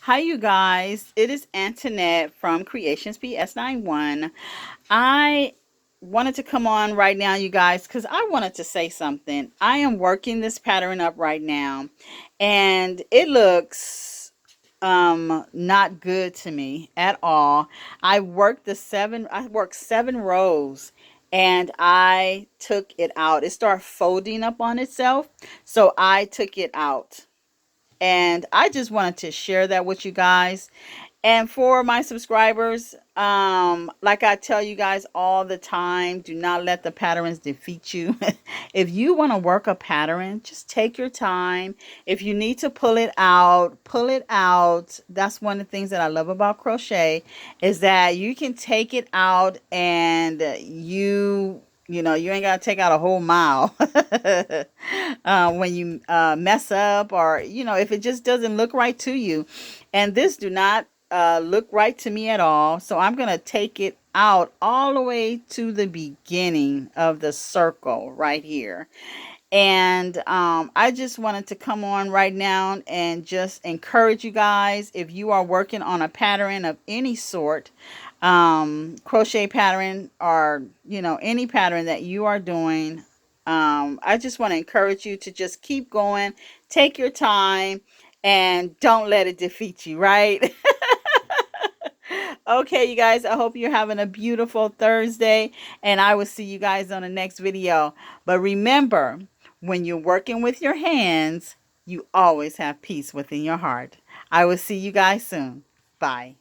Hi, you guys. It is Antoinette from Creations PS91. I wanted to come on right now, you guys, because I wanted to say something. I am working this pattern up right now, and it looks not good to me at all. I worked 7 rows, and I took it out. It started folding up on itself, so I took it out. And I just wanted to share that with you guys. And for my subscribers, like I tell you guys all the time, do not let the patterns defeat you. If you want to work a pattern, just take your time. If you need to pull it out, pull it out. That's one of the things that I love about crochet, is that you can take it out, and you ain't got to take out a whole mile when you mess up, or if it just doesn't look right to you. And this do not look right to me at all. So I'm going to take it out all the way to the beginning of the circle right here. And I just wanted to come on right now and just encourage you guys, if you are working on a pattern of any sort, crochet pattern, or any pattern that you are doing, I just want to encourage you to just keep going, take your time, and don't let it defeat you, right? Okay, you guys, I hope you're having a beautiful Thursday, and I will see you guys on the next video. But remember, when you're working with your hands, you always have peace within your heart. I will see you guys soon. Bye.